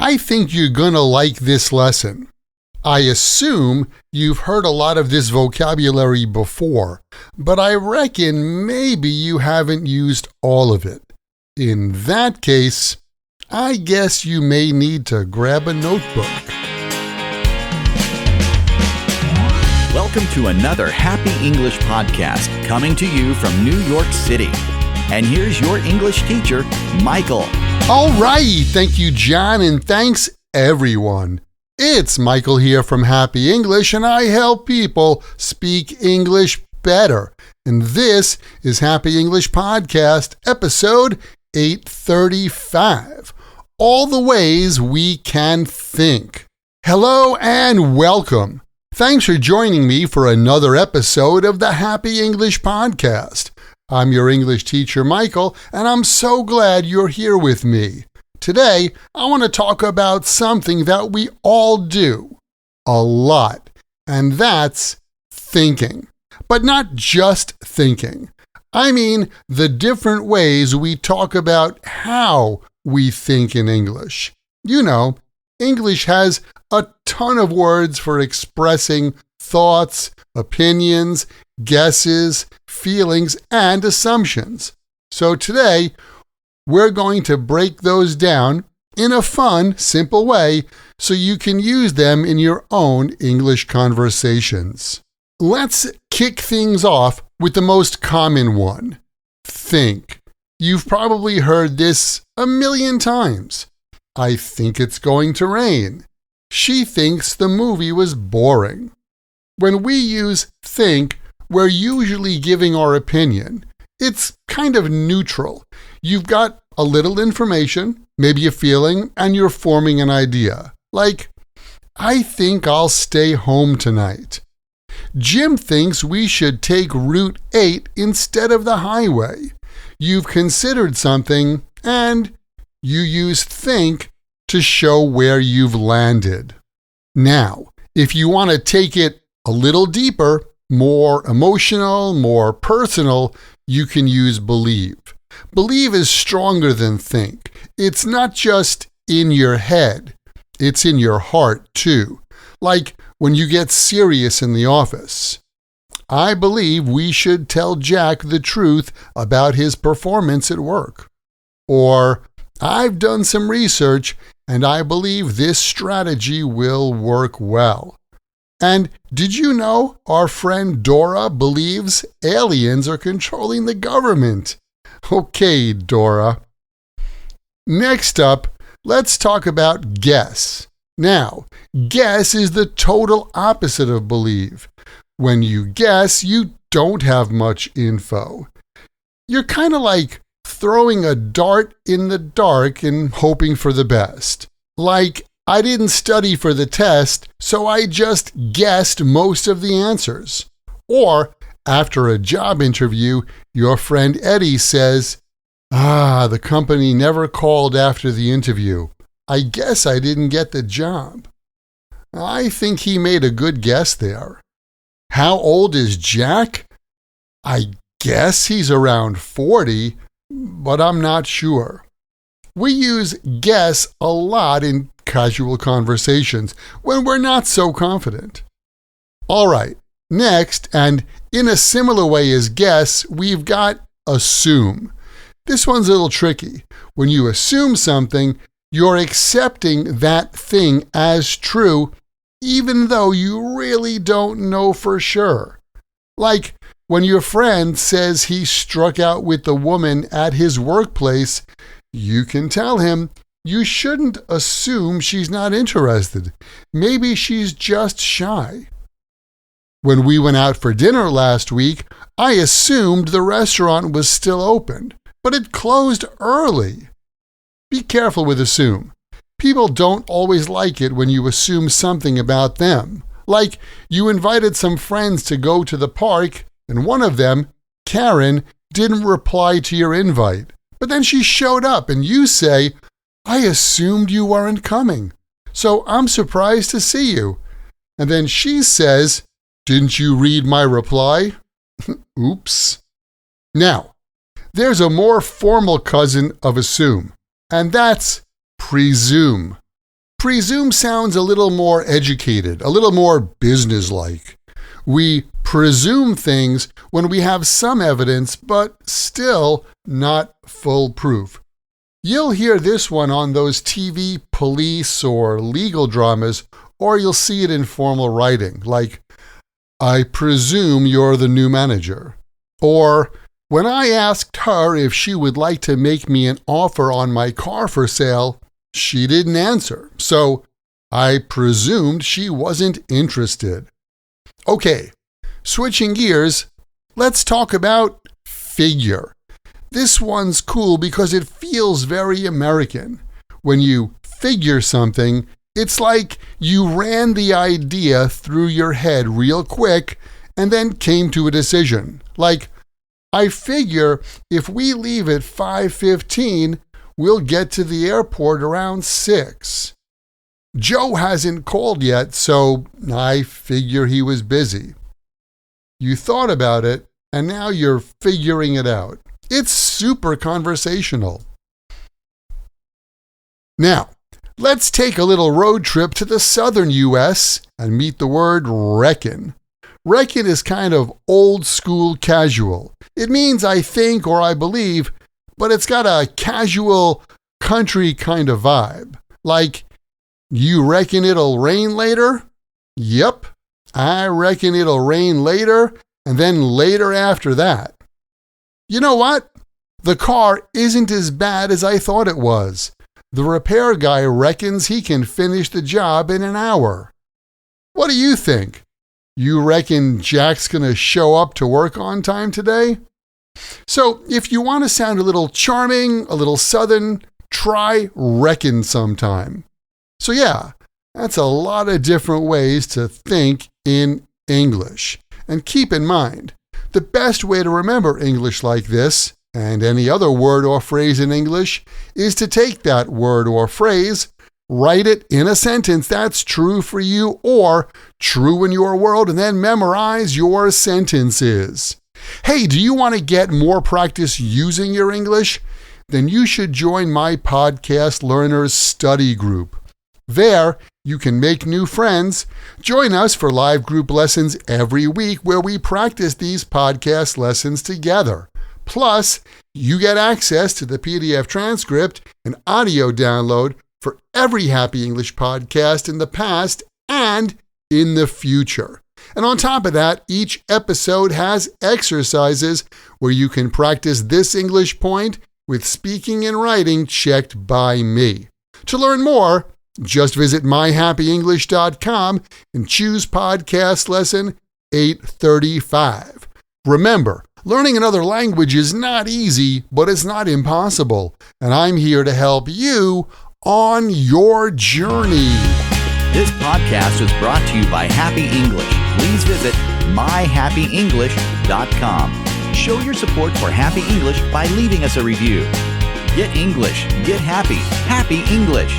I think you're gonna like this lesson. I assume you've heard a lot of this vocabulary before, but I reckon maybe you haven't used all of it. In that case, I guess you may need to grab a notebook. Welcome to another Happy English podcast coming to you from New York City. And here's your English teacher, Michael. All right, thank you, John, and thanks, everyone. It's Michael here from Happy English, and I help people speak English better. And this is Happy English Podcast, episode 835. All the ways we can think. Hello and welcome. Thanks for joining me for another episode of the Happy English Podcast. I'm your English teacher, Michael, and I'm so glad you're here with me. Today, I want to talk about something that we all do a lot, and that's thinking. But not just thinking. I mean the different ways we talk about how we think in English. You know, English has a ton of words for expressing thoughts, opinions, guesses, feelings, and assumptions. So today, we're going to break those down in a fun, simple way so you can use them in your own English conversations. Let's kick things off with the most common one. Think. You've probably heard this a million times. I think it's going to rain. She thinks the movie was boring. When we use think, we're usually giving our opinion. It's kind of neutral. You've got a little information, maybe a feeling, and you're forming an idea. Like, I think I'll stay home tonight. Jim thinks we should take Route 8 instead of the highway. You've considered something, and you use think to show where you've landed. Now, if you want to take it a little deeper, more emotional, more personal, you can use believe. Believe is stronger than think. It's not just in your head, it's in your heart too. Like when you get serious in the office. I believe we should tell Jack the truth about his performance at work. Or, I've done some research and I believe this strategy will work well. And did you know our friend Dora believes aliens are controlling the government? Okay, Dora. Next up, let's talk about guess. Now, guess is the total opposite of believe. When you guess, you don't have much info. You're kind of like throwing a dart in the dark and hoping for the best. Like, I didn't study for the test, so I just guessed most of the answers. Or, after a job interview, your friend Eddie says, the company never called after the interview. I guess I didn't get the job. I think he made a good guess there. How old is Jack? I guess he's around 40, but I'm not sure. We use guess a lot in casual conversations when we're not so confident. All right, next, and in a similar way as guess, we've got assume. This one's a little tricky. When you assume something, you're accepting that thing as true, even though you really don't know for sure. Like when your friend says he struck out with the woman at his workplace, you can tell him, you shouldn't assume she's not interested. Maybe she's just shy. When we went out for dinner last week, I assumed the restaurant was still open, but it closed early. Be careful with assume. People don't always like it when you assume something about them. Like you invited some friends to go to the park, and one of them, Karen, didn't reply to your invite. But then she showed up and you say, I assumed you weren't coming, so I'm surprised to see you. And then she says, didn't you read my reply? Oops. Now, there's a more formal cousin of assume, and that's presume. Presume sounds a little more educated, a little more businesslike. We presume things when we have some evidence, but still not full proof. You'll hear this one on those TV police or legal dramas, or you'll see it in formal writing, like, I presume you're the new manager. Or, when I asked her if she would like to make me an offer on my car for sale, she didn't answer, so I presumed she wasn't interested. Okay, switching gears, let's talk about figure. This one's cool because it feels very American. When you figure something, it's like you ran the idea through your head real quick and then came to a decision. Like, I figure if we leave at 5:15, we'll get to the airport around 6. Joe hasn't called yet, so I figure he was busy. You thought about it, and now you're figuring it out. It's super conversational. Now, let's take a little road trip to the southern U.S. and meet the word reckon. Reckon is kind of old school casual. It means I think or I believe, but it's got a casual country kind of vibe. Like, you reckon it'll rain later? Yep, I reckon it'll rain later, and then later after that. You know what? The car isn't as bad as I thought it was. The repair guy reckons he can finish the job in an hour. What do you think? You reckon Jack's gonna show up to work on time today? So if you want to sound a little charming, a little southern, try reckon sometime. So yeah, that's a lot of different ways to think in English. And keep in mind, the best way to remember English like this, and any other word or phrase in English, is to take that word or phrase, write it in a sentence that's true for you or true in your world, and then memorize your sentences. Hey, do you want to get more practice using your English? Then you should join my Podcast Learners Study Group. There, you can make new friends. Join us for live group lessons every week where we practice these podcast lessons together. Plus, you get access to the PDF transcript and audio download for every Happy English podcast in the past and in the future. And on top of that, each episode has exercises where you can practice this English point with speaking and writing checked by me. To learn more, just visit myhappyenglish.com and choose podcast lesson 835. Remember, learning another language is not easy, but it's not impossible. And I'm here to help you on your journey. This podcast was brought to you by Happy English. Please visit myhappyenglish.com. Show your support for Happy English by leaving us a review. Get English, get happy, Happy English.